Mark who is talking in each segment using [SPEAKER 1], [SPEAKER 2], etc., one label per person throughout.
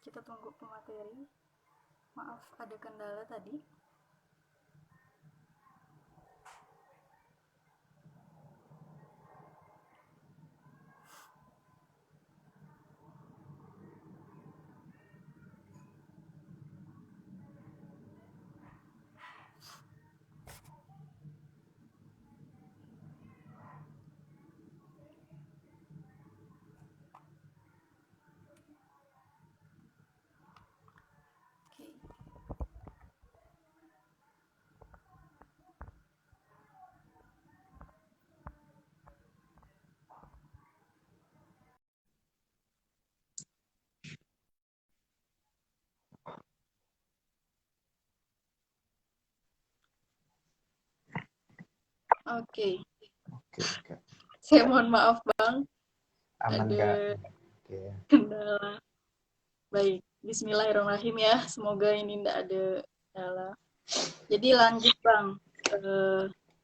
[SPEAKER 1] Kita tunggu pemateri. Maaf ada kendala tadi. Oke.
[SPEAKER 2] Oke.
[SPEAKER 1] Saya mohon maaf Bang,
[SPEAKER 2] Aman
[SPEAKER 1] ada
[SPEAKER 2] Kak. Oke.
[SPEAKER 1] kendala. Baik, Bismillahirrahmanirrahim ya. Semoga ini tidak ada kendala. Jadi lanjut Bang.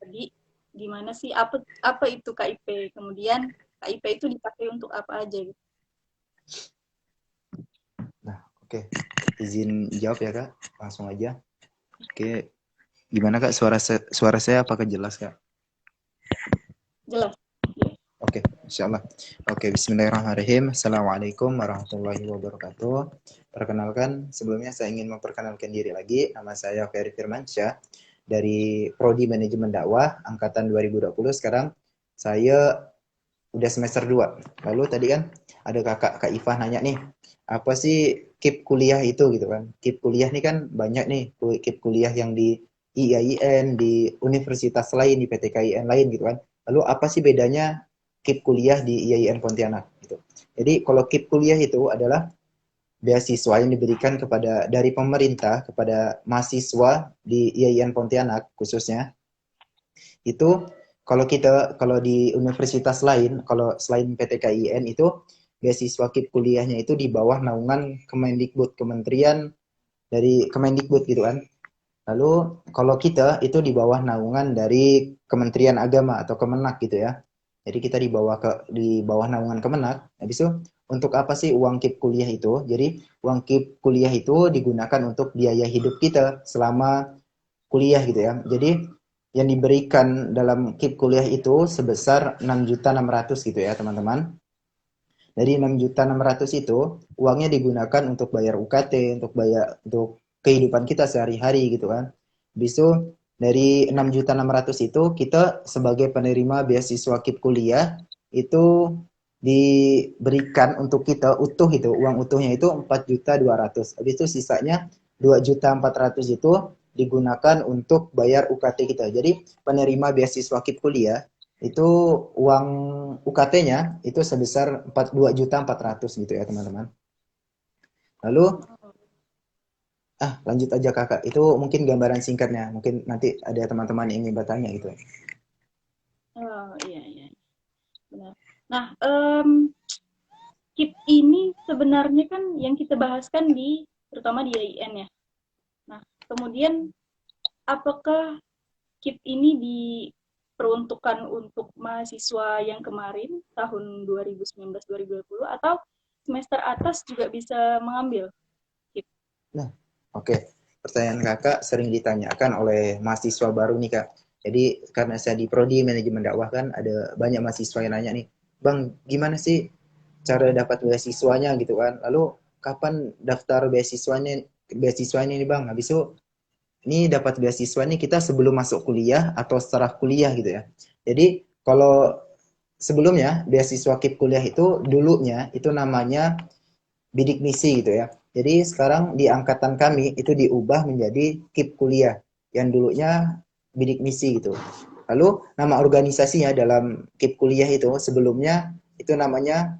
[SPEAKER 1] Tadi gimana sih apa itu KIP? Kemudian KIP itu dipakai untuk apa aja gitu?
[SPEAKER 2] Nah, oke. Izin jawab ya Kak. Langsung aja. Oke. Gimana Kak suara saya apakah jelas Kak?
[SPEAKER 1] Jelas.
[SPEAKER 2] Oke, insyaallah. Oke, bismillahirrahmanirrahim. Assalamualaikum warahmatullahi wabarakatuh. Perkenalkan, sebelumnya saya ingin memperkenalkan diri lagi. Nama saya Ferry Firmansyah dari Prodi Manajemen Dakwah angkatan 2020. Sekarang saya udah semester 2. Lalu tadi kan ada Kak Ifah nanya nih, apa sih KIP kuliah itu gitu kan. KIP kuliah nih kan banyak nih, KIP kuliah yang di IAIN, di universitas lain, di PTKIN lain gitu kan. Lalu apa sih bedanya KIP kuliah di IAIN Pontianak gitu. Jadi kalau KIP kuliah itu adalah beasiswa yang diberikan kepada dari pemerintah kepada mahasiswa di IAIN Pontianak khususnya itu kalau di universitas lain, kalau selain PTKIN itu beasiswa KIP kuliahnya itu di bawah naungan Kemendikbud, kementerian dari Kemendikbud gitu kan. Lalu kalau kita itu di bawah naungan dari Kementerian Agama atau Kemenak gitu ya. Jadi kita di bawah naungan Kemenak. Habis itu untuk apa sih uang KIP kuliah itu? Jadi uang KIP kuliah itu digunakan untuk biaya hidup kita selama kuliah gitu ya. Jadi yang diberikan dalam KIP kuliah itu sebesar 6.600.000 gitu ya, teman-teman. Dari 6.600.000 itu uangnya digunakan untuk bayar UKT, untuk kehidupan kita sehari-hari gitu kan. Habis itu dari 6.600.000 itu kita sebagai penerima beasiswa KIP kuliah itu diberikan untuk kita utuh itu uang utuhnya itu 4.200.000. Habis itu sisanya 2.400.000 itu digunakan untuk bayar UKT kita. Jadi penerima beasiswa KIP kuliah itu uang UKT-nya itu sebesar 2.400.000 gitu ya teman-teman. Lalu lanjut aja kakak. Itu mungkin gambaran singkatnya. Mungkin nanti ada teman-teman yang ingin bertanya gitu.
[SPEAKER 1] Oh iya iya benar. Nah, KIP ini sebenarnya kan yang kita bahaskan terutama di IAIN ya. Nah, kemudian apakah KIP ini diperuntukkan untuk mahasiswa yang kemarin tahun 2019-2020 atau semester atas juga bisa mengambil KIP?
[SPEAKER 2] Nah, oke. Pertanyaan kakak sering ditanyakan oleh mahasiswa baru nih kak. Jadi karena saya di Prodi Manajemen Dakwah kan ada banyak mahasiswa yang nanya nih, Bang, gimana sih cara dapat beasiswanya gitu kan? Lalu kapan daftar beasiswanya nih Bang? Habis itu ini dapat beasiswa nih kita sebelum masuk kuliah atau setelah kuliah gitu ya. Jadi kalau sebelumnya beasiswa KIP kuliah itu dulunya itu namanya bidik misi gitu ya. Jadi sekarang di angkatan kami itu diubah menjadi KIP kuliah yang dulunya bidik misi gitu. Lalu nama organisasinya dalam KIP kuliah itu sebelumnya itu namanya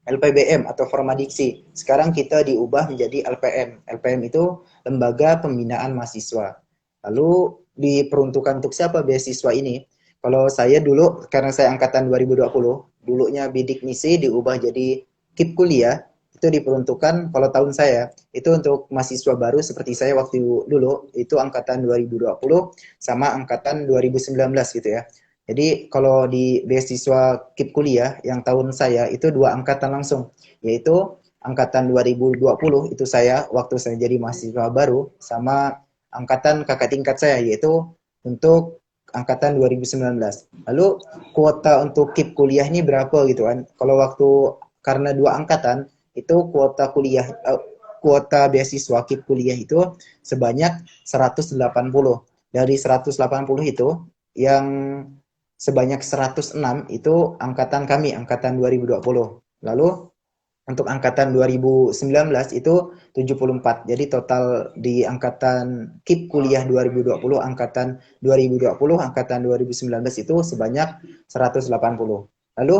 [SPEAKER 2] LPBM atau Formadiksi. Sekarang kita diubah menjadi LPM. LPM itu Lembaga Pembinaan Mahasiswa. Lalu diperuntukkan untuk siapa beasiswa ini? Kalau saya dulu, karena saya angkatan 2020, dulunya bidik misi diubah jadi KIP kuliah, itu diperuntukkan kalau tahun saya, itu untuk mahasiswa baru seperti saya waktu dulu, itu angkatan 2020 sama angkatan 2019 gitu ya. Jadi kalau di beasiswa KIP kuliah yang tahun saya itu 2 angkatan langsung, yaitu angkatan 2020 itu saya waktu saya jadi mahasiswa baru sama angkatan kakak tingkat saya yaitu untuk angkatan 2019. Lalu kuota untuk KIP kuliah ini berapa gitu kan? Kalau waktu karena dua angkatan itu kuota kuliah kuota beasiswa KIP kuliah itu sebanyak 180. Dari 180 itu yang sebanyak 106 itu angkatan kami, angkatan 2020. Lalu untuk angkatan 2019 itu 74. Jadi total di angkatan KIP kuliah 2020, angkatan 2020, angkatan 2019 itu sebanyak 180. Lalu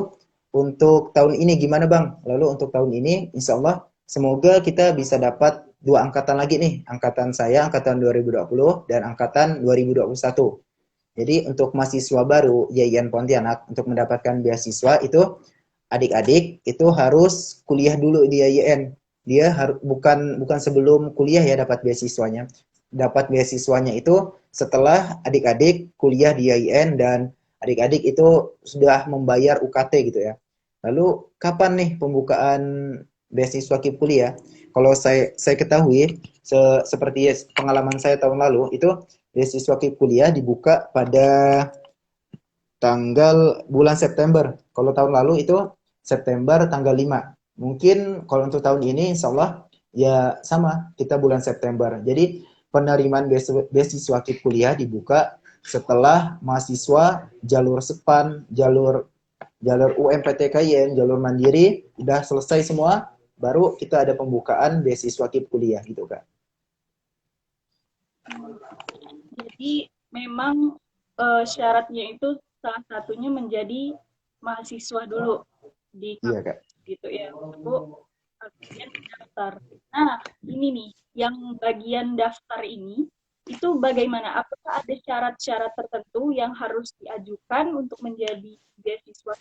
[SPEAKER 2] untuk tahun ini gimana Bang? Lalu untuk tahun ini insya Allah semoga kita bisa dapat dua angkatan lagi nih. Angkatan saya, angkatan 2020 dan angkatan 2021. Jadi untuk mahasiswa baru YIN Pontianak untuk mendapatkan beasiswa itu adik-adik itu harus kuliah dulu di YIN. Dia harus bukan sebelum kuliah ya dapat beasiswanya. Dapat beasiswanya itu setelah adik-adik kuliah di YIN dan adik-adik itu sudah membayar UKT gitu ya. Lalu kapan nih pembukaan beasiswa KIP kuliah? Kalau saya ketahui seperti pengalaman saya tahun lalu itu beasiswa KIP kuliah dibuka pada tanggal bulan September. Kalau tahun lalu itu September tanggal 5. Mungkin kalau untuk tahun ini insya Allah ya sama, kita bulan September. Jadi penerimaan beasiswa KIP kuliah dibuka setelah mahasiswa jalur SEPAN, jalur UMPTKIN, jalur mandiri udah selesai semua, baru kita ada pembukaan beasiswa KIP kuliah gitu Kak.
[SPEAKER 1] Jadi memang syaratnya itu salah satunya menjadi mahasiswa dulu di
[SPEAKER 2] Iya Kak.
[SPEAKER 1] gitu ya, untuk bagian daftar. Nah, ini nih, yang bagian daftar ini itu bagaimana? Apakah ada syarat-syarat tertentu yang harus diajukan untuk menjadi beasiswa?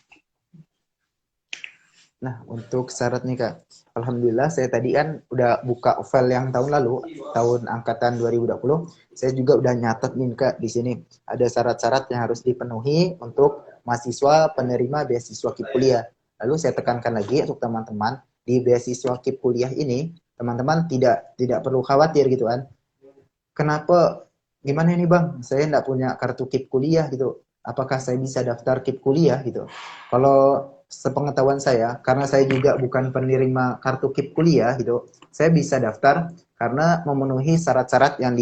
[SPEAKER 2] Nah, untuk syarat nih Kak, Alhamdulillah saya tadi kan udah buka file yang tahun lalu, tahun angkatan 2020, saya juga udah nyatet nih Kak di sini. Ada syarat-syarat yang harus dipenuhi untuk mahasiswa penerima beasiswa KIP kuliah. Lalu saya tekankan lagi untuk teman-teman, di beasiswa KIP kuliah ini, teman-teman tidak perlu khawatir gitu kan. Kenapa, gimana nih Bang, saya nggak punya kartu KIP kuliah gitu. Apakah saya bisa daftar KIP kuliah gitu? Kalau sepengetahuan saya, karena saya juga bukan penerima kartu KIP kuliah gitu, saya bisa daftar karena memenuhi syarat-syarat yang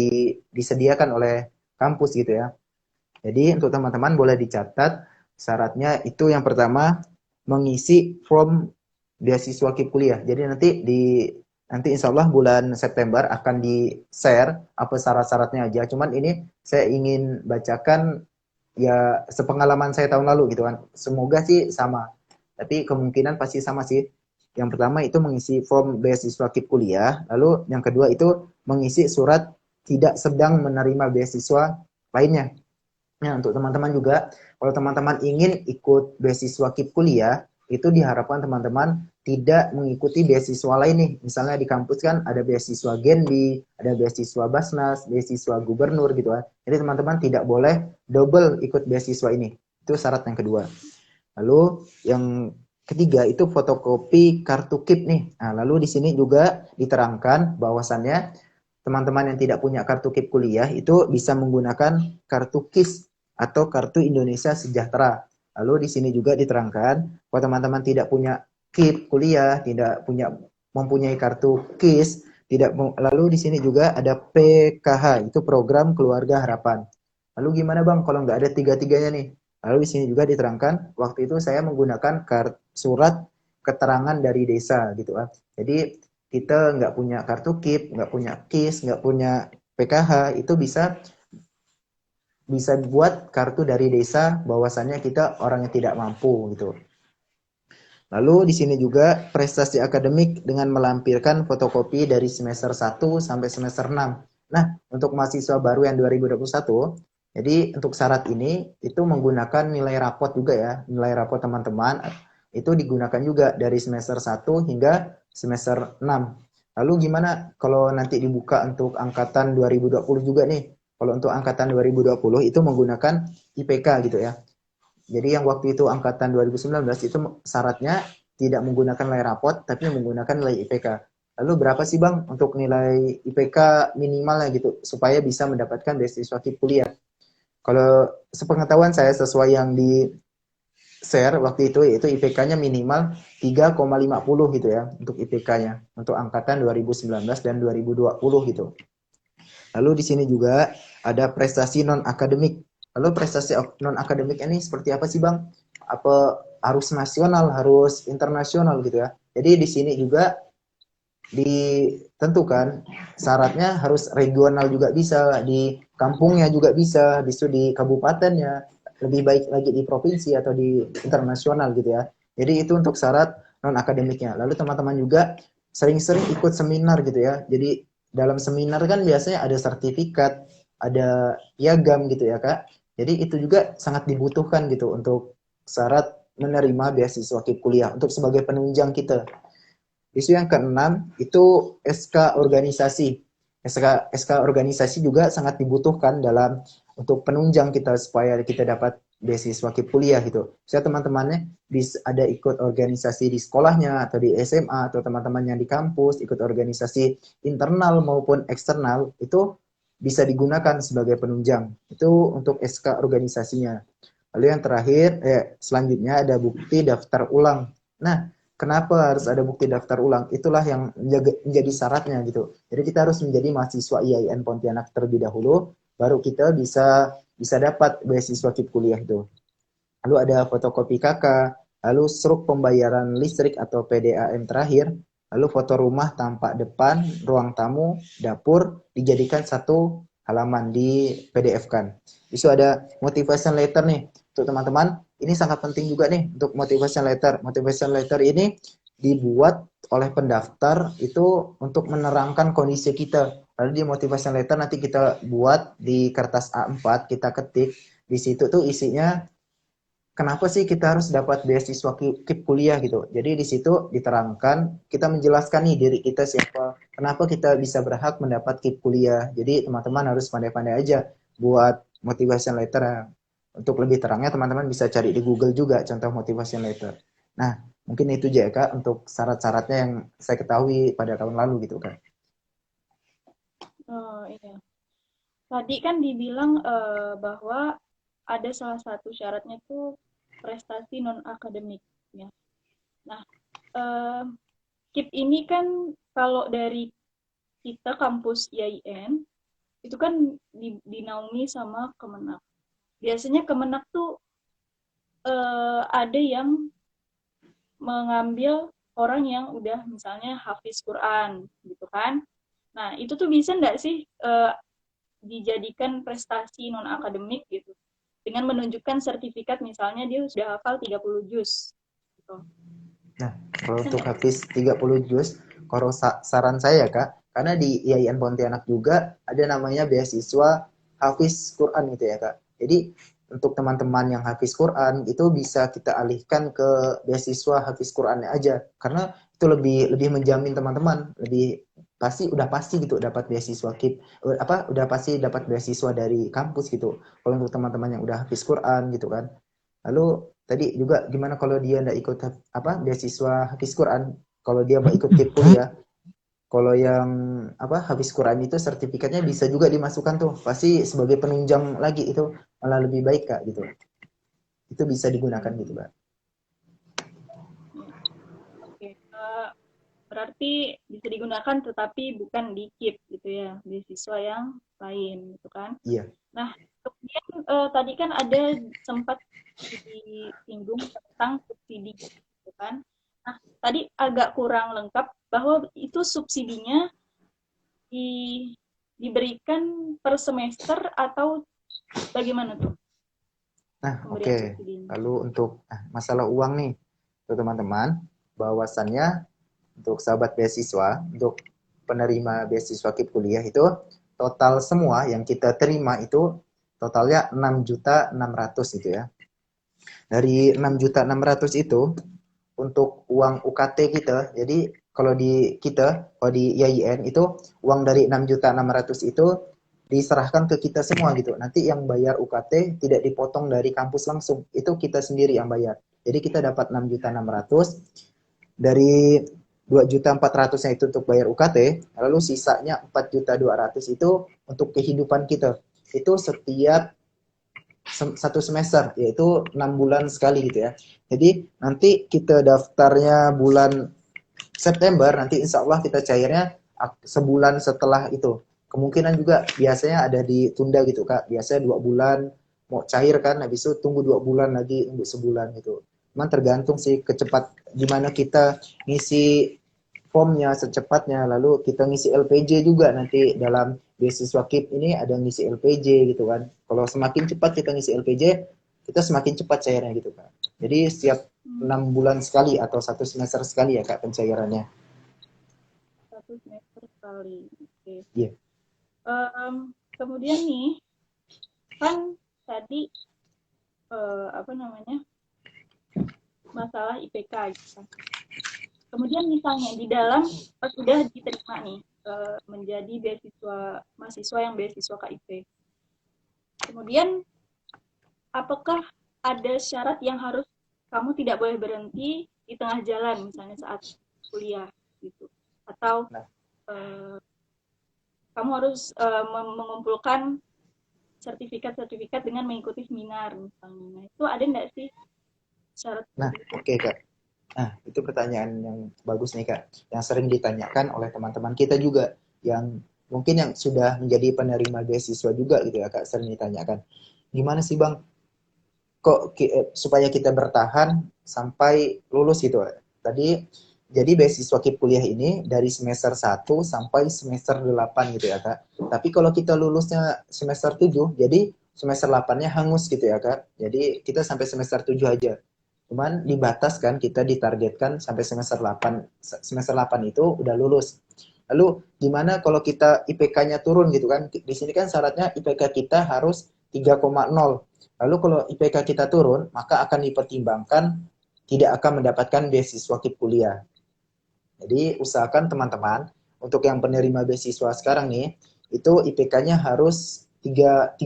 [SPEAKER 2] disediakan oleh kampus gitu ya. Jadi untuk teman-teman boleh dicatat syaratnya itu yang pertama mengisi form beasiswa KIP kuliah. Jadi nanti insya Allah bulan September akan di-share apa syarat-syaratnya aja. Cuman ini saya ingin bacakan ya sepengalaman saya tahun lalu gitu kan. Semoga sih sama. Tapi kemungkinan pasti sama sih. Yang pertama itu mengisi form beasiswa KIP kuliah. Lalu yang kedua itu mengisi surat tidak sedang menerima beasiswa lainnya. Nah, untuk teman-teman juga, kalau teman-teman ingin ikut beasiswa KIP kuliah, itu diharapkan teman-teman tidak mengikuti beasiswa lain nih. Misalnya di kampus kan ada beasiswa Genbi, ada beasiswa Basnas, beasiswa gubernur gitu kan. Jadi teman-teman tidak boleh double ikut beasiswa ini. Itu syarat yang kedua. Lalu yang ketiga itu fotokopi kartu KIP nih. Nah, lalu di sini juga diterangkan bahwasannya teman-teman yang tidak punya kartu KIP kuliah itu bisa menggunakan kartu KIS atau kartu Indonesia Sejahtera. Lalu di sini juga diterangkan kalau teman-teman tidak punya KIP kuliah, tidak mempunyai kartu KIS, lalu di sini juga ada PKH, itu program keluarga harapan. Lalu gimana Bang kalau nggak ada tiga-tiganya nih? Lalu di sini juga diterangkan waktu itu saya menggunakan surat keterangan dari desa gitu kan. Jadi kita nggak punya kartu KIP, nggak punya KIS, nggak punya PKH, itu bisa buat kartu dari desa bahwasannya kita orang yang tidak mampu gitu. Lalu di sini juga prestasi akademik dengan melampirkan fotokopi dari semester 1 sampai semester 6. Nah, untuk mahasiswa baru yang 2021, jadi untuk syarat ini itu menggunakan nilai rapot juga ya. Nilai rapot teman-teman itu digunakan juga dari semester 1 hingga semester 6. Lalu gimana kalau nanti dibuka untuk angkatan 2020 juga nih? Kalau untuk angkatan 2020 itu menggunakan IPK gitu ya. Jadi yang waktu itu angkatan 2019 itu syaratnya tidak menggunakan nilai rapot, tapi menggunakan nilai IPK. Lalu berapa sih Bang untuk nilai IPK minimalnya gitu, supaya bisa mendapatkan beasiswa KIP kuliah? Kalau sepengetahuan saya sesuai yang di share waktu itu, yaitu IPK-nya minimal 3,50 gitu ya, untuk IPK-nya, untuk angkatan 2019 dan 2020 gitu. Lalu di sini juga ada prestasi non-akademik. Lalu prestasi non-akademik ini seperti apa sih Bang? Apa harus nasional, harus internasional gitu ya? Jadi di sini juga ditentukan syaratnya harus regional juga bisa, di kampungnya juga bisa, di kabupatennya, lebih baik lagi di provinsi atau di internasional gitu ya. Jadi itu untuk syarat non akademiknya. Lalu teman-teman juga sering-sering ikut seminar gitu ya. Jadi dalam seminar kan biasanya ada sertifikat, ada piagam gitu ya Kak. Jadi itu juga sangat dibutuhkan gitu untuk syarat menerima beasiswa KIP kuliah untuk sebagai penunjang kita. Isu yang keenam itu SK organisasi. SK organisasi juga sangat dibutuhkan dalam untuk penunjang kita supaya kita dapat beasiswa KIP kuliah gitu. Saya teman-temannya bisa ada ikut organisasi di sekolahnya atau di SMA atau teman-teman yang di kampus ikut organisasi internal maupun eksternal itu bisa digunakan sebagai penunjang. Itu untuk SK organisasinya. Lalu yang terakhir, selanjutnya ada bukti daftar ulang. Nah, kenapa harus ada bukti daftar ulang? Itulah yang menjadi syaratnya gitu. Jadi kita harus menjadi mahasiswa IAIN Pontianak terlebih dahulu, baru kita bisa dapat beasiswa KIP kuliah itu. Lalu ada fotokopi KK, lalu struk pembayaran listrik atau PDAM terakhir, lalu foto rumah tampak depan, ruang tamu, dapur, dijadikan satu halaman di PDF kan. Bisa ada motivation letter nih untuk teman-teman. Ini sangat penting juga nih untuk motivation letter. Motivation letter ini dibuat oleh pendaftar itu untuk menerangkan kondisi kita. Lalu di motivation letter nanti kita buat di kertas A4, kita ketik. Di situ tuh isinya kenapa sih kita harus dapat beasiswa KIP kuliah gitu. Jadi di situ diterangkan, kita menjelaskan nih diri kita siapa, kenapa kita bisa berhak mendapat KIP kuliah. Jadi teman-teman harus pandai-pandai aja buat motivation letter. Untuk lebih terangnya teman-teman bisa cari di Google juga contoh motivation letter. Nah, mungkin itu aja Kak untuk syarat-syaratnya yang saya ketahui pada tahun lalu gitu kan.
[SPEAKER 1] Oh iya. Tadi kan dibilang bahwa ada salah satu syaratnya tuh prestasi non akademik ya. Nah, eh, KIP ini kan kalau dari kita kampus IAIN itu kan dinaungi sama Kemenak. Biasanya Kemenak tuh ada yang mengambil orang yang udah misalnya hafiz Quran gitu kan. Nah, itu tuh bisa nggak sih dijadikan prestasi non akademik gitu dengan menunjukkan sertifikat misalnya dia sudah hafal 30 juz gitu.
[SPEAKER 2] Nah, kalau untuk hafiz 30 juz, kalau saran saya Kak, karena di IAIN Pontianak juga ada namanya beasiswa hafiz Quran gitu ya Kak. Jadi untuk teman-teman yang hafiz Quran itu bisa kita alihkan ke beasiswa hafiz Qurannya aja, karena itu lebih menjamin teman-teman, lebih pasti gitu dapat beasiswa KIP, udah pasti dapat beasiswa dari kampus gitu. Kalau untuk teman-teman yang udah hafiz Quran gitu kan. Lalu tadi juga gimana kalau dia nggak ikut beasiswa Hafiz Quran, kalau dia mau ikut KIP kuliah, kalau yang Hafiz Quran itu sertifikatnya bisa juga dimasukkan tuh, pasti sebagai penunjang lagi itu malah lebih baik Kak gitu. Itu bisa digunakan gitu Kak.
[SPEAKER 1] Oke, berarti bisa digunakan tetapi bukan di KIP gitu ya, beasiswa yang lain gitu kan.
[SPEAKER 2] Iya.
[SPEAKER 1] Nah, kemudian tadi kan ada sempat disinggung tentang subsidi gitu kan. Nah, tadi agak kurang lengkap bahwa itu subsidinya diberikan per semester atau bagaimana tuh
[SPEAKER 2] Nah,
[SPEAKER 1] pemberian
[SPEAKER 2] oke.
[SPEAKER 1] subsidinya?
[SPEAKER 2] Lalu untuk masalah uang nih, tuh teman-teman, bahwasannya untuk sahabat beasiswa, untuk penerima beasiswa KIP kuliah itu total semua yang kita terima itu totalnya 6.600.000 gitu ya. Dari 6.600.000 itu untuk uang UKT kita, jadi kalau di IAIN itu uang dari 6.600.000 itu diserahkan ke kita semua gitu. Nanti yang bayar UKT tidak dipotong dari kampus langsung, itu kita sendiri yang bayar. Jadi kita dapat 6.600.000. dari 2.400.000 itu untuk bayar UKT, lalu sisanya 4.200.000 itu untuk kehidupan kita. Itu setiap satu semester, yaitu 6 bulan sekali gitu ya. Jadi nanti kita daftarnya bulan September, nanti insya Allah kita cairnya sebulan setelah itu. Kemungkinan juga biasanya ada ditunda gitu Kak, biasanya 2 bulan mau cair kan, habis itu tunggu 2 bulan lagi, tunggu sebulan gitu. Cuman tergantung sih kecepat gimana kita ngisi formnya secepatnya, lalu kita ngisi LPJ juga nanti dalam beasiswa KIP ini ada ngisi LPJ gitu kan. Kalau semakin cepat kita ngisi LPJ, kita semakin cepat cairnya gitu Kak. Jadi setiap 6 bulan sekali atau 1 semester sekali ya Kak pencairannya.
[SPEAKER 1] 1 semester sekali. Oke.
[SPEAKER 2] Iya.
[SPEAKER 1] Kemudian nih, kan tadi apa namanya, masalah IPK gitu. Kemudian misalnya di dalam pas sudah diterima nih menjadi mahasiswa yang beasiswa KIP. Kemudian apakah ada syarat yang harus kamu tidak boleh berhenti di tengah jalan misalnya saat kuliah gitu, atau kamu harus mengumpulkan sertifikat-sertifikat dengan mengikuti seminar misalnya. Nah, itu ada nggak sih syarat?
[SPEAKER 2] Nah, oke Kak. Nah, itu pertanyaan yang bagus nih Kak, yang sering ditanyakan oleh teman-teman kita juga, yang mungkin yang sudah menjadi penerima beasiswa juga gitu ya Kak, sering ditanyakan. Gimana sih Bang, kok supaya kita bertahan sampai lulus gitu. Tadi jadi beasiswa KIP kuliah ini dari semester 1 sampai semester 8 gitu ya Kak. Tapi kalau kita lulusnya semester 7, jadi semester 8-nya hangus gitu ya Kak. Jadi kita sampai semester 7 aja. Cuman dibatas kan, kita ditargetkan sampai semester 8. Semester 8 itu udah lulus. Lalu gimana kalau kita IPK-nya turun gitu kan? Di sini kan syaratnya IPK kita harus 3,0. Lalu kalau IPK kita turun, maka akan dipertimbangkan tidak akan mendapatkan beasiswa KIP kuliah. Jadi usahakan teman-teman untuk yang penerima beasiswa sekarang nih, itu IPK-nya harus 3,5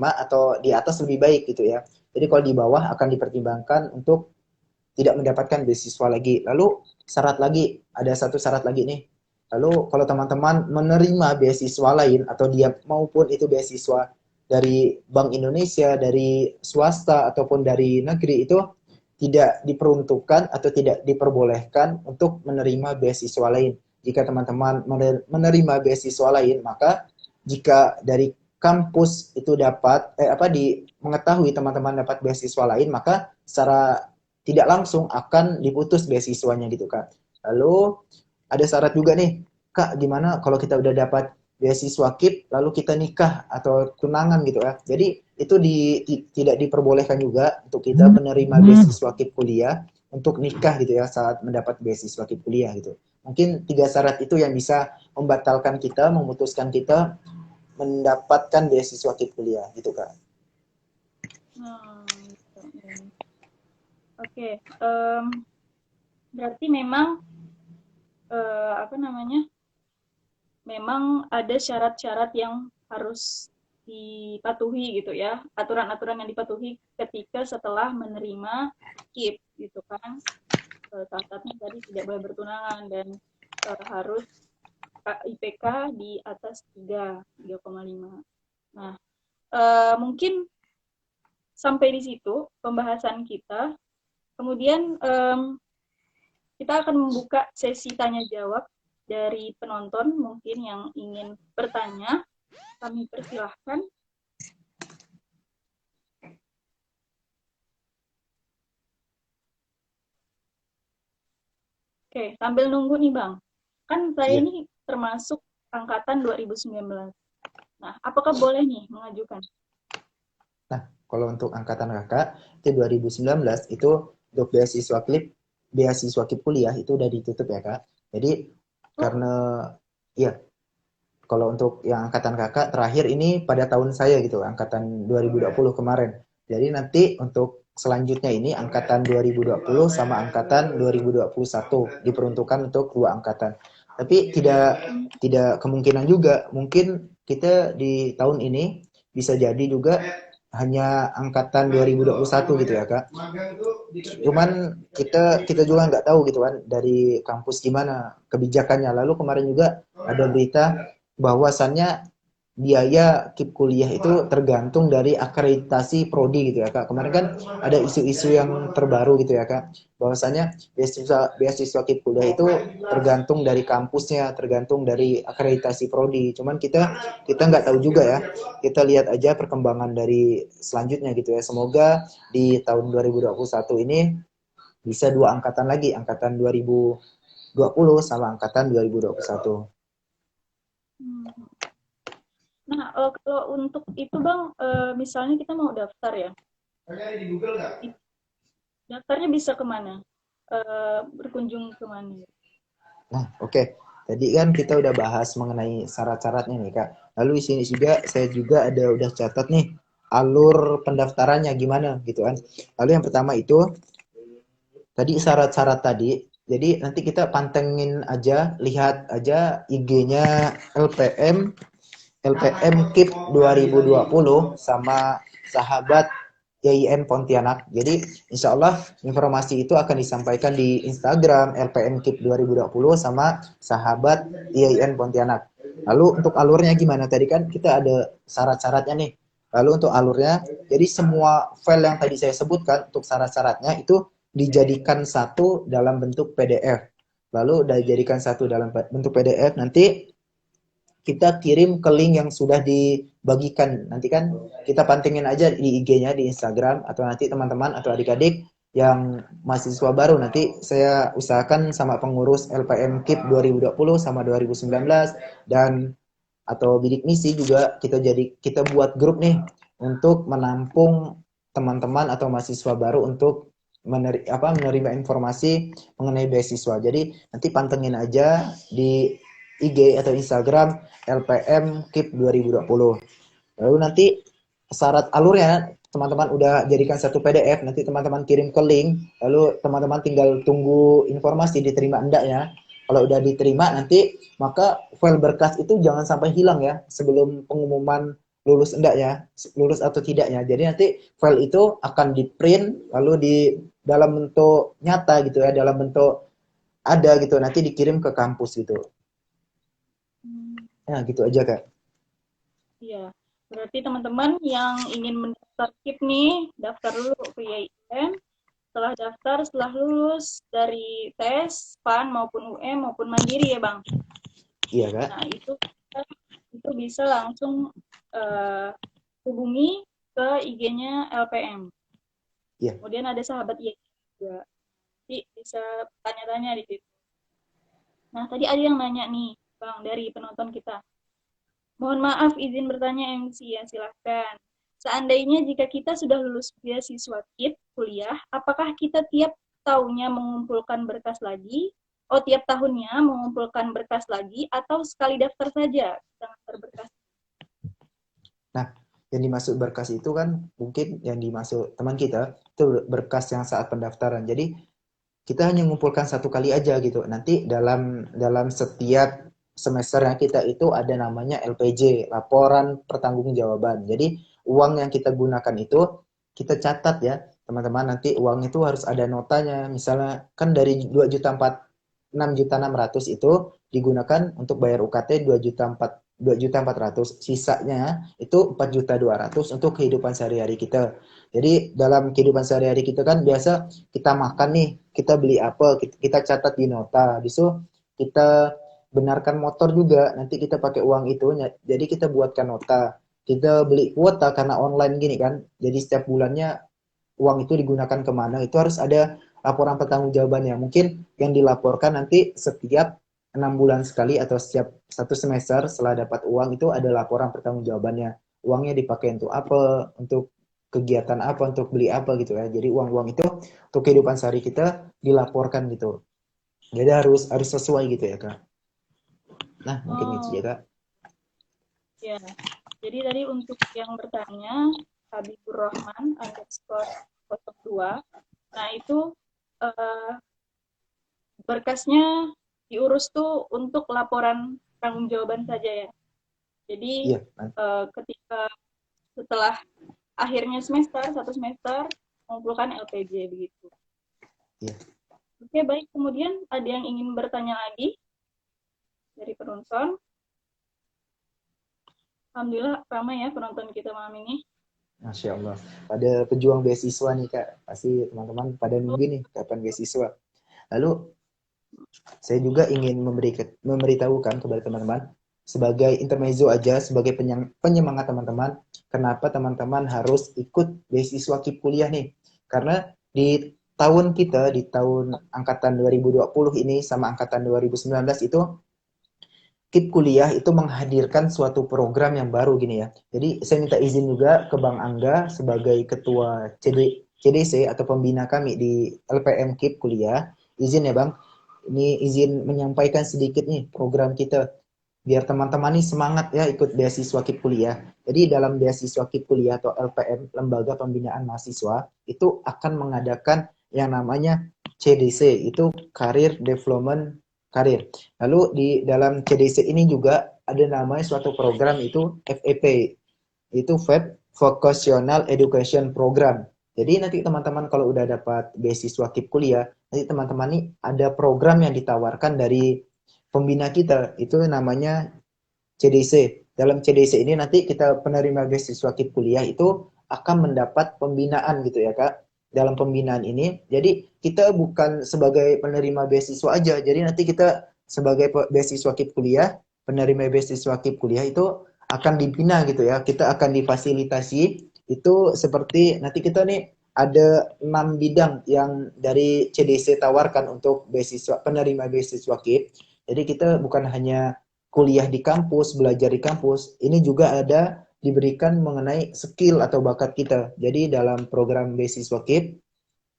[SPEAKER 2] atau di atas lebih baik gitu ya. Jadi kalau di bawah akan dipertimbangkan untuk tidak mendapatkan beasiswa lagi. Lalu syarat lagi, ada satu syarat lagi nih. Lalu kalau teman-teman menerima beasiswa lain atau dia maupun itu beasiswa dari Bank Indonesia, dari swasta ataupun dari negeri, itu tidak diperuntukkan atau tidak diperbolehkan untuk menerima beasiswa lain. Jika teman-teman menerima beasiswa lain, maka jika dari kampus itu dapat mengetahui teman-teman dapat beasiswa lain, maka secara tidak langsung akan diputus beasiswanya gitu Kak. Lalu ada syarat juga nih, Kak, gimana kalau kita udah dapat beasiswa KIP lalu kita nikah atau tunangan gitu ya. Jadi itu tidak diperbolehkan juga untuk kita menerima beasiswa KIP kuliah untuk nikah gitu ya saat mendapat beasiswa KIP kuliah gitu. Mungkin 3 syarat itu yang bisa membatalkan kita, memutuskan kita mendapatkan beasiswa KIP kuliah gitu Kak.
[SPEAKER 1] Oke, berarti memang memang ada syarat-syarat yang harus dipatuhi gitu ya, aturan-aturan yang dipatuhi ketika setelah menerima KIP gitu kan. Salah satunya tadi tidak boleh bertunangan dan harus IPK di atas 3,5. Nah, mungkin sampai di situ pembahasan kita. Kemudian kita akan membuka sesi tanya jawab dari penonton mungkin yang ingin bertanya. Kami persilahkan. Oke, sambil nunggu nih Bang. Kan saya ini termasuk angkatan 2019. Nah, apakah boleh nih mengajukan?
[SPEAKER 2] Nah, kalau untuk angkatan kakak, itu 2019 itu untuk beasiswa KIP kuliah itu udah ditutup ya Kak. Jadi karena ya kalau untuk yang angkatan kakak terakhir ini pada tahun saya gitu, angkatan 2020 kemarin. Jadi nanti untuk selanjutnya ini angkatan 2020 sama angkatan 2021 diperuntukkan untuk 2 angkatan. Tapi tidak kemungkinan juga, mungkin kita di tahun ini bisa jadi juga hanya angkatan 2021 gitu ya Kak. Cuman kita kita juga nggak tahu gitu kan dari kampus gimana kebijakannya. Lalu kemarin juga ada berita bahwasannya biaya KIP kuliah itu tergantung dari akreditasi prodi gitu ya Kak. Kemarin kan ada isu-isu yang terbaru gitu ya Kak, bahwasanya beasiswa beasiswa KIP kuliah itu tergantung dari kampusnya, tergantung dari akreditasi prodi. Cuman kita nggak tahu juga ya. Kita lihat aja perkembangan dari selanjutnya gitu ya. Semoga di tahun 2021 ini bisa dua angkatan lagi, angkatan 2020 sama angkatan 2021.
[SPEAKER 1] Hmm. Nah, kalau untuk itu Bang, misalnya kita mau daftar ya, daftarnya bisa kemana? Berkunjung kemana?
[SPEAKER 2] Nah, oke. Tadi kan kita udah bahas mengenai syarat-syaratnya nih, Kak. Lalu di sini juga saya juga ada udah catat nih alur pendaftarannya gimana gitu kan. Lalu yang pertama itu tadi syarat-syarat tadi. Jadi nanti kita pantengin aja, lihat aja IG-nya LPM KIP 2020 sama sahabat YIN Pontianak. Jadi insya Allah informasi itu akan disampaikan di Instagram LPM KIP 2020 sama sahabat YIN Pontianak. Lalu untuk alurnya gimana? Tadi kan kita ada syarat-syaratnya nih. Lalu untuk alurnya, jadi semua file yang tadi saya sebutkan untuk syarat-syaratnya itu dijadikan satu dalam bentuk PDF. Lalu dijadikan satu dalam bentuk PDF, nanti kita kirim ke link yang sudah dibagikan. Nanti kan kita pantengin aja di IG-nya di Instagram, atau nanti teman-teman atau adik-adik yang mahasiswa baru nanti saya usahakan sama pengurus LPM KIP 2020 sama 2019 dan atau bidik misi juga kita buat grup nih untuk menampung teman-teman atau mahasiswa baru untuk menerima informasi mengenai beasiswa. Jadi nanti pantengin aja di IG atau Instagram LPM KIP 2020. Lalu nanti syarat alurnya teman-teman udah jadikan satu PDF, nanti teman-teman kirim ke link, lalu teman-teman tinggal tunggu informasi diterima enggaknya. Kalau udah diterima nanti maka file berkas itu jangan sampai hilang ya sebelum pengumuman lulus enggaknya, lulus atau tidaknya. Jadi nanti file itu akan di print lalu di dalam bentuk nyata gitu ya, dalam bentuk ada gitu nanti dikirim ke kampus gitu.
[SPEAKER 1] Hmm,
[SPEAKER 2] Nah, gitu aja Kak.
[SPEAKER 1] iya, berarti teman-teman yang ingin mendaftar KIP nih, daftar dulu ke YIN. Setelah daftar, setelah lulus dari tes, PAN maupun UM maupun Mandiri ya Bang.
[SPEAKER 2] Iya Kak.
[SPEAKER 1] Nah, itu bisa langsung uh, hubungi ke IG-nya LPM.
[SPEAKER 2] Iya.
[SPEAKER 1] Kemudian ada sahabat YIN juga. Jadi bisa tanya-tanya di situ. Nah, tadi ada yang nanya nih, Bang, dari penonton kita. Mohon maaf izin bertanya MC ya, silahkan. Seandainya jika kita sudah lulus beasiswa KIP kuliah, apakah kita tiap tahunnya mengumpulkan berkas lagi? Oh, tiap tahunnya mengumpulkan berkas lagi atau sekali daftar saja kita daftar berkas?
[SPEAKER 2] Nah, yang dimaksud berkas itu kan mungkin yang dimaksud teman kita itu berkas yang saat pendaftaran. Jadi kita hanya mengumpulkan satu kali aja gitu. Nanti dalam dalam setiap semesternya kita itu ada namanya LPJ, laporan pertanggungjawaban. Jadi uang yang kita gunakan itu kita catat ya, teman-teman. Nanti uang itu harus ada notanya. Misalnya kan dari 2.600.000 itu digunakan untuk bayar UKT 2.400.000. Sisanya itu 4.200.000 untuk kehidupan sehari-hari kita. Jadi dalam kehidupan sehari-hari kita kan biasa kita makan nih, kita beli apa, kita catat di nota. Habis itu kita benarkan motor juga, nanti kita pakai uang itu, jadi kita buatkan nota. Kita beli kuota karena online gini kan, jadi setiap bulannya uang itu digunakan kemana, itu harus ada laporan pertanggungjawabannya. Mungkin yang dilaporkan nanti setiap 6 bulan sekali atau setiap satu semester setelah dapat uang itu ada laporan pertanggungjawabannya. Uangnya dipakai untuk apa, untuk kegiatan apa, untuk beli apa gitu ya. Jadi uang-uang itu untuk kehidupan sehari kita dilaporkan gitu. Jadi harus harus sesuai gitu ya Kak. Nah mungkin itu
[SPEAKER 1] Oh,
[SPEAKER 2] ya Kak.
[SPEAKER 1] ya. Jadi tadi untuk yang bertanya, Habibur Rahman underscore 02. Nah, itu eh, berkasnya diurus tuh untuk laporan tanggung jawaban saja ya. Jadi
[SPEAKER 2] Iya.
[SPEAKER 1] ketika setelah akhirnya semester, satu semester, mengumpulkan LPJ begitu.
[SPEAKER 2] Iya.
[SPEAKER 1] Oke, baik. Kemudian ada yang ingin bertanya lagi dari penonton? Alhamdulillah ramai ya penonton kita malam ini.
[SPEAKER 2] Masya Allah. Pada pejuang beasiswa nih Kak. Pasti teman-teman pada nunggu nih kapan beasiswa. Lalu saya juga ingin memberitahukan kepada teman-teman sebagai intermezzo aja, sebagai penyemangat teman-teman, kenapa teman-teman harus ikut beasiswa KIP kuliah nih. Karena di tahun kita, di tahun angkatan 2020 ini sama angkatan 2019 itu KIP kuliah itu menghadirkan suatu program yang baru gini ya. Jadi saya minta izin juga ke Bang Angga sebagai ketua CDC atau pembina kami di LPM KIP kuliah. Izin ya Bang, ini izin menyampaikan sedikit nih program kita biar teman-teman nih semangat ya ikut beasiswa KIP kuliah. Jadi dalam beasiswa KIP kuliah atau LPM, Lembaga Pembinaan Mahasiswa, itu akan mengadakan yang namanya CDC, itu Career Development Career. Lalu di dalam CDC ini juga ada namanya suatu program itu FEP, itu Vocational Education Program. Jadi nanti teman-teman kalau udah dapat beasiswa KIP kuliah, nanti teman-teman nih ada program yang ditawarkan dari pembina kita, itu namanya CDC. Dalam CDC ini nanti kita penerima beasiswa KIP kuliah itu akan mendapat pembinaan gitu ya Kak. Dalam pembinaan ini, jadi kita bukan sebagai penerima beasiswa aja, jadi nanti kita sebagai beasiswa KIP kuliah, penerima beasiswa KIP kuliah itu akan dibina gitu ya. Kita akan difasilitasi itu seperti nanti kita nih ada 6 bidang yang dari CDC tawarkan untuk beasiswa penerima beasiswa KIP. Jadi kita bukan hanya kuliah di kampus, belajar di kampus, ini juga ada diberikan mengenai skill atau bakat kita. Jadi dalam program beasiswa KIP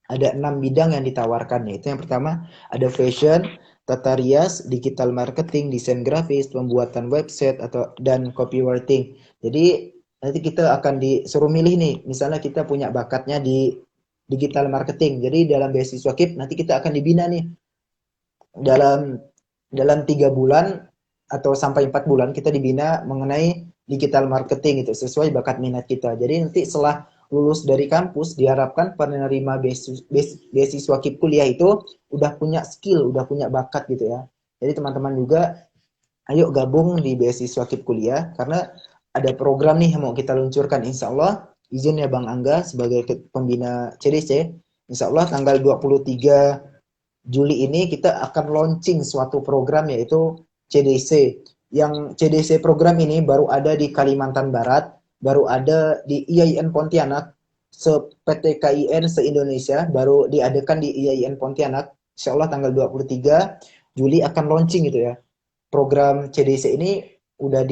[SPEAKER 2] ada 6 bidang yang ditawarkan, yaitu yang pertama ada fashion, tata rias, digital marketing, desain grafis, pembuatan website atau dan copywriting. Jadi nanti kita akan disuruh milih nih, misalnya kita punya bakatnya di digital marketing. Jadi dalam beasiswa KIP nanti kita akan dibina nih dalam dalam 3 bulan atau sampai 4 bulan kita dibina mengenai digital marketing itu sesuai bakat minat kita. Jadi nanti setelah lulus dari kampus diharapkan penerima beasiswa KIP kuliah itu udah punya skill, udah punya bakat gitu ya. Jadi teman-teman juga ayo gabung di beasiswa KIP kuliah karena ada program nih yang mau kita luncurkan insya Allah. Izin ya Bang Angga sebagai pembina CDC, insya Allah tanggal 23 Juli ini kita akan launching suatu program yaitu CDC. Yang CDC program ini baru ada di Kalimantan Barat, baru ada di IAIN Pontianak, PT-KIN se-Indonesia, baru diadakan di IAIN Pontianak. Insya Allah tanggal 23 Juli akan launching gitu ya. Program CDC ini udah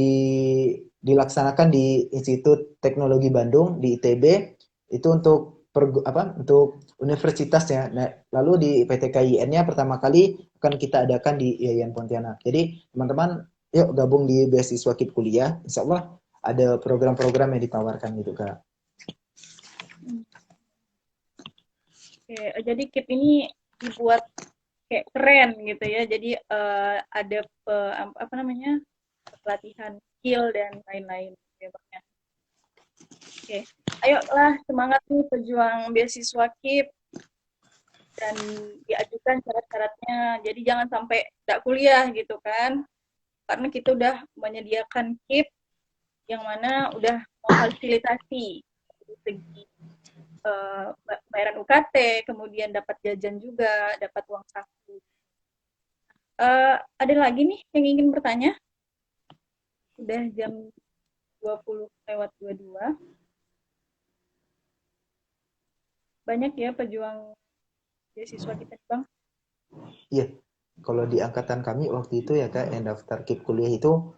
[SPEAKER 2] dilaksanakan di Institut Teknologi Bandung di ITB. Itu untuk untuk universitasnya. Nah, lalu di PTKIN-nya pertama kali akan kita adakan di IAIN Pontianak. Jadi teman-teman yuk gabung di beasiswa KIP kuliah. Insya Allah ada program-program yang ditawarkan gitu Kak.
[SPEAKER 1] Oke, jadi KIP ini dibuat kayak keren gitu ya. Jadi ada apa namanya pelatihan skill dan lain-lain ya Bang ya. Oke, ayolah semangat nih pejuang beasiswa KIP dan diajukan syarat-syaratnya. Jadi jangan sampai tidak kuliah gitu kan. Karena kita udah menyediakan KIP yang mana udah memfasilitasi dari segi bayaran UKT, kemudian dapat jajan juga, dapat uang saku. Ada lagi nih yang ingin bertanya? Udah jam 20:22. Banyak ya pejuang beasiswa kita, Bang.
[SPEAKER 2] Iya, kalau di angkatan kami waktu itu ya Kak, yang daftar KIP kuliah itu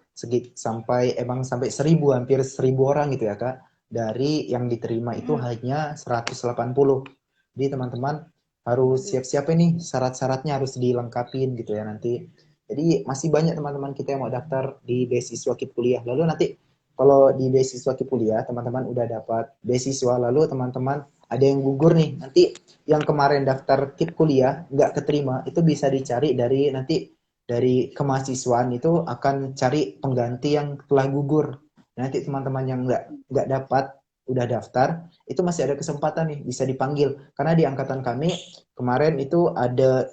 [SPEAKER 2] sampai 1.000, hampir 1.000 orang gitu ya Kak. Dari yang diterima itu hanya 180. Jadi teman-teman harus siap-siap ini syarat-syaratnya harus dilengkapin gitu ya nanti. Jadi masih banyak teman-teman kita yang mau daftar di beasiswa KIP kuliah. Lalu nanti kalau di beasiswa KIP kuliah teman-teman udah dapat beasiswa, lalu teman-teman ada yang gugur nih, nanti yang kemarin daftar KIP kuliah nggak keterima itu bisa dicari dari nanti dari kemahasiswaan itu akan cari pengganti yang telah gugur. Nanti teman-teman yang nggak dapat udah daftar, itu masih ada kesempatan nih bisa dipanggil. Karena di angkatan kami kemarin itu ada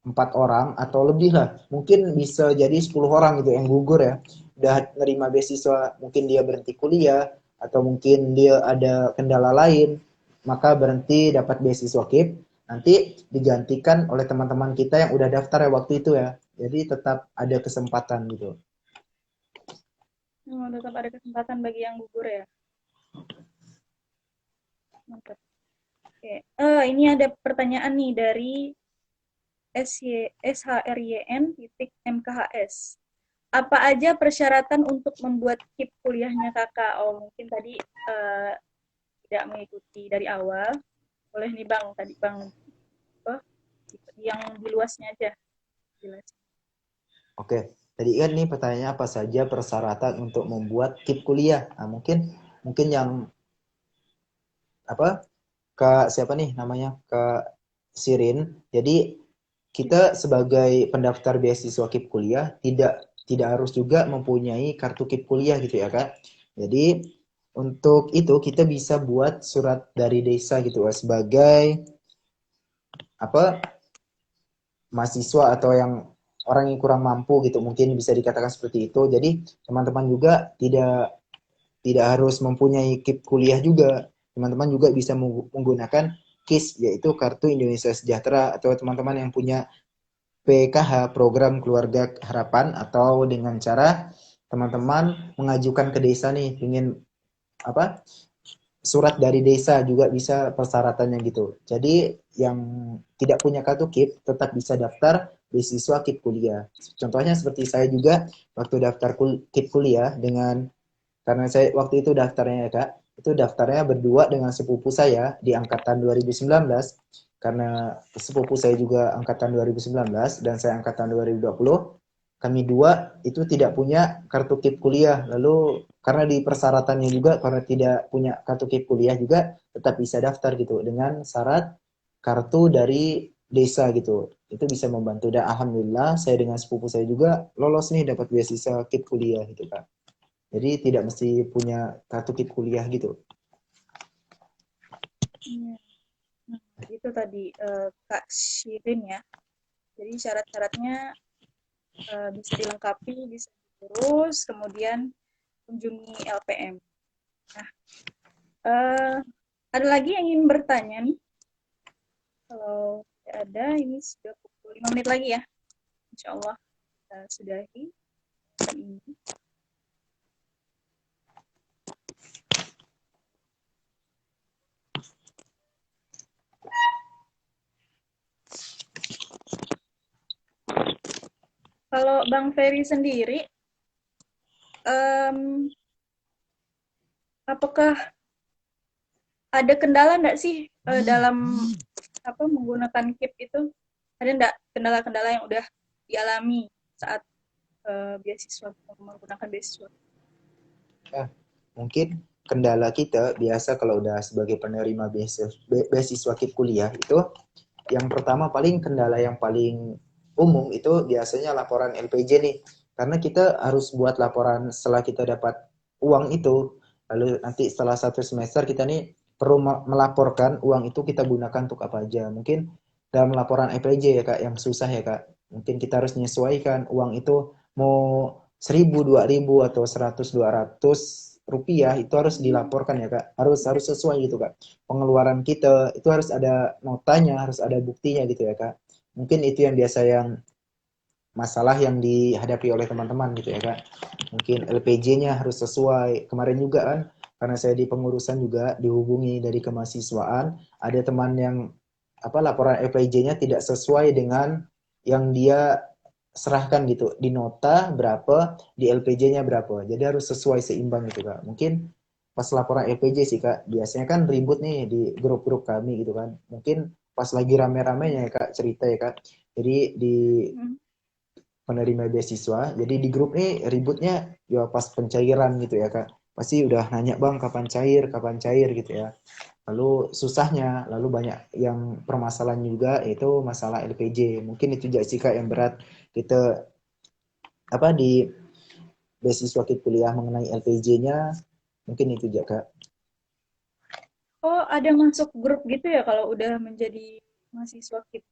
[SPEAKER 2] 4 orang atau lebih lah, mungkin bisa jadi 10 orang gitu yang gugur ya, udah nerima beasiswa, mungkin dia berhenti kuliah atau mungkin dia ada kendala lain, maka berhenti dapat beasiswa KIP, nanti digantikan oleh teman-teman kita yang udah daftar ya waktu itu ya, jadi tetap ada kesempatan gitu.
[SPEAKER 1] Tetap ada kesempatan bagi yang gugur ya. Mantap. Oke. Ini ada pertanyaan nih dari SHRYN.MKHS. Apa aja persyaratan untuk membuat KIP kuliahnya kakak? Oh, mungkin tadi tidak mengikuti dari awal. Boleh nih bang, tadi bang apa, yang di luasnya aja. Jelas.
[SPEAKER 2] Oke, tadi kan nih pertanyaannya apa saja persyaratan untuk membuat KIP kuliah. Nah, mungkin yang apa Kak siapa nih namanya? Kak Sirin. Jadi kita sebagai pendaftar beasiswa KIP kuliah tidak harus juga mempunyai kartu KIP kuliah gitu ya Kak. Jadi untuk itu kita bisa buat surat dari desa gitu sebagai apa mahasiswa atau yang orang yang kurang mampu gitu mungkin bisa dikatakan seperti itu. Jadi teman-teman juga tidak harus mempunyai KIP kuliah juga. Teman-teman juga bisa menggunakan KIS yaitu Kartu Indonesia Sejahtera atau teman-teman yang punya PKH Program Keluarga Harapan atau dengan cara teman-teman mengajukan ke desa nih ingin apa surat dari desa juga bisa persyaratannya gitu. Jadi yang tidak punya kartu KIP tetap bisa daftar beasiswa KIP kuliah. Contohnya seperti saya juga waktu daftar KIP kuliah dengan karena saya waktu itu daftarnya ya Kak, itu daftarnya berdua dengan sepupu saya di angkatan 2019 karena sepupu saya juga angkatan 2019 dan saya angkatan 2020. Kami dua itu tidak punya kartu KIP kuliah. Lalu karena di persyaratannya juga karena tidak punya kartu KIP kuliah juga tetap bisa daftar gitu dengan syarat kartu dari desa gitu. Itu bisa membantu dan alhamdulillah saya dengan sepupu saya juga lolos nih dapat beasiswa KIP kuliah gitu Kak. Jadi tidak mesti punya kartu KIP kuliah gitu.
[SPEAKER 1] Iya. Nah, itu tadi Kak Shirin ya. Jadi syarat-syaratnya bisa dilengkapi, bisa diurus, kemudian kunjungi LPM. Nah, ada lagi yang ingin bertanya nih? Kalau ada, ini sudah pukul 5 menit lagi ya. Insya Allah kita sudahi ini. Kalau Bang Ferry sendiri, apakah ada kendala nggak sih dalam apa menggunakan KIP itu? Ada nggak kendala-kendala yang udah dialami saat beasiswa menggunakan beasiswa?
[SPEAKER 2] Nah, mungkin kendala kita biasa kalau udah sebagai penerima beasiswa KIP kuliah itu yang pertama paling kendala yang paling umum itu biasanya laporan LPJ nih. Karena kita harus buat laporan setelah kita dapat uang itu. Lalu nanti setelah 1 semester kita nih perlu melaporkan uang itu kita gunakan untuk apa aja. Mungkin dalam laporan LPJ ya Kak yang susah ya Kak. Mungkin kita harus menyesuaikan uang itu mau 1.000, 2.000 atau 100, 200 rupiah itu harus dilaporkan ya Kak. Harus sesuai gitu Kak. Pengeluaran kita itu harus ada notanya, harus ada buktinya gitu ya Kak. Mungkin itu yang biasa yang masalah yang dihadapi oleh teman-teman gitu ya Kak. Mungkin LPJ-nya harus sesuai. Kemarin juga kan karena saya di pengurusan juga dihubungi dari kemahasiswaan, ada teman yang apa laporan LPJ-nya tidak sesuai dengan yang dia serahkan gitu. Di nota berapa, di LPJ-nya berapa. Jadi harus sesuai seimbang gitu Kak. Mungkin pas laporan LPJ sih Kak, biasanya kan ribut nih di grup-grup kami gitu kan. Mungkin pas lagi rame-ramenya ya Kak cerita ya Kak. Jadi di
[SPEAKER 1] Hmm.
[SPEAKER 2] penerima beasiswa. Jadi di grup nih ributnya ya pas pencairan gitu ya Kak. Pasti udah nanya Bang kapan cair gitu ya. Lalu susahnya, lalu banyak yang permasalahan juga yaitu masalah LPJ. Mungkin itu juga sih Kak yang berat kita apa di beasiswa kuliah mengenai LPJ-nya. Mungkin itu juga Kak.
[SPEAKER 1] Oh, ada masuk grup gitu ya kalau udah menjadi mahasiswa KIP?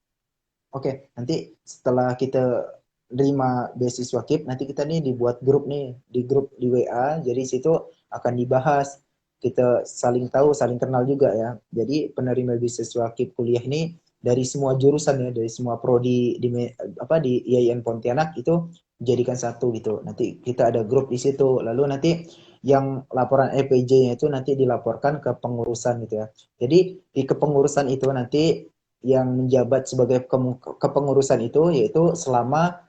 [SPEAKER 2] Oke, nanti setelah kita terima beasiswa KIP, nanti kita nih dibuat grup nih, di grup di WA, jadi situ akan dibahas, kita saling tahu, saling kenal juga ya. Jadi penerima beasiswa KIP kuliah ini dari semua jurusan ya, dari semua prodi di IAIN Pontianak itu jadikan satu gitu. Nanti kita ada grup di situ, lalu nanti yang laporan EPJ-nya itu nanti dilaporkan ke pengurusan gitu ya. Jadi di kepengurusan itu nanti yang menjabat sebagai kepengurusan itu yaitu selama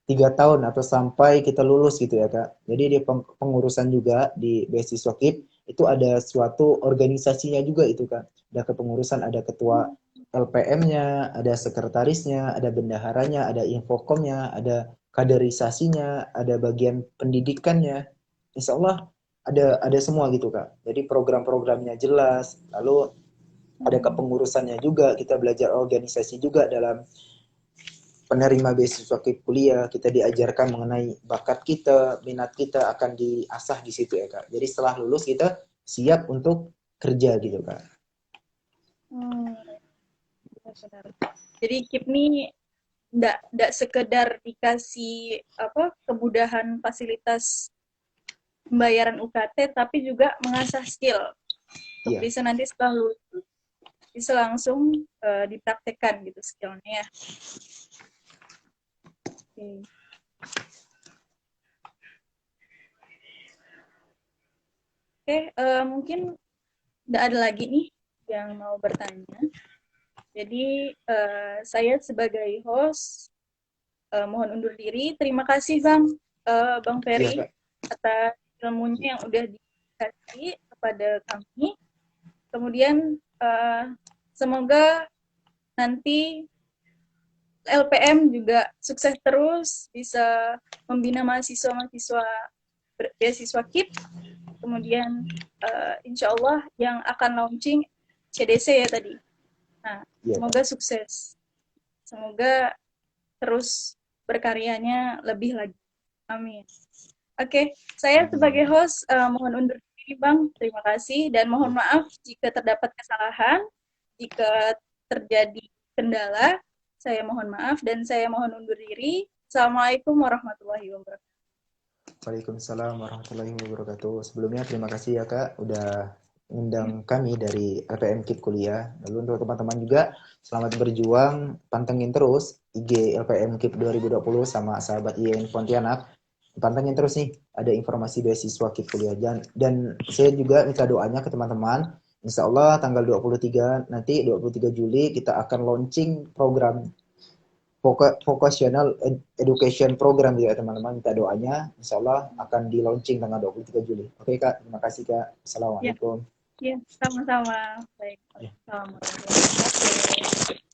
[SPEAKER 2] 3 tahun atau sampai kita lulus gitu ya Kak. Jadi di pengurusan juga di beasiswa KIP itu ada suatu organisasinya juga itu Kak. Ada kepengurusan, ada ketua LPM-nya, ada sekretarisnya, ada bendaharanya, ada infokomnya, ada kaderisasinya, ada bagian pendidikannya. Insya Allah ada semua gitu Kak. Jadi program-programnya jelas, lalu ada kepengurusannya juga, kita belajar organisasi juga dalam penerima beasiswa KIP kuliah, kita diajarkan mengenai bakat kita, minat kita akan diasah di situ ya Kak. Jadi setelah lulus kita siap untuk kerja gitu Kak.
[SPEAKER 1] Hmm, benar-benar. Jadi KIP nih nggak sekedar dikasih apa kemudahan fasilitas pembayaran UKT, tapi juga mengasah skill untuk
[SPEAKER 2] Iya,
[SPEAKER 1] bisa nanti setelah lulus bisa langsung dipraktekkan gitu skillnya ya. Oke. Oke, mungkin nggak ada lagi nih yang mau bertanya. Jadi saya sebagai host mohon undur diri. Terima kasih Bang
[SPEAKER 2] iya
[SPEAKER 1] Ferry
[SPEAKER 2] Kak.
[SPEAKER 1] atas ilmunya yang udah dikasih kepada kami. Kemudian semoga nanti LPM juga sukses terus, bisa membina mahasiswa-mahasiswa beasiswa KIP. Kemudian insya Allah yang akan launching CDC ya tadi. Nah,
[SPEAKER 2] Iya Kak.
[SPEAKER 1] semoga sukses. Semoga terus berkaryanya lebih lagi. Amin. Oke, saya sebagai
[SPEAKER 2] Amin.
[SPEAKER 1] host mohon undur diri Bang. Terima kasih dan mohon
[SPEAKER 2] Iya.
[SPEAKER 1] maaf jika terdapat kesalahan, jika terjadi kendala, saya mohon maaf dan saya mohon undur diri. Assalamualaikum warahmatullahi wabarakatuh.
[SPEAKER 2] Waalaikumsalam warahmatullahi wabarakatuh. Sebelumnya terima kasih ya Kak udah undang kami dari LPM KIP kuliah. Lalu untuk teman-teman juga selamat berjuang, pantengin terus IG LPM KIP 2020 sama sahabat IAIN Pontianak. Pantengin terus nih, ada informasi beasiswa KIP kuliah. Dan saya juga minta doanya ke teman-teman. Insya Allah tanggal 23 nanti 23 Juli kita akan launching program vocational education program ya teman-teman, minta doanya insya Allah akan di launching tanggal 23 Juli. Oke Kak, terima kasih Kak.
[SPEAKER 1] Ya,
[SPEAKER 2] Assalamualaikum.
[SPEAKER 1] ya, sama-sama. Baik.
[SPEAKER 2] Ya.
[SPEAKER 1] Assalamualaikum warahmatullahi wabarakatuh.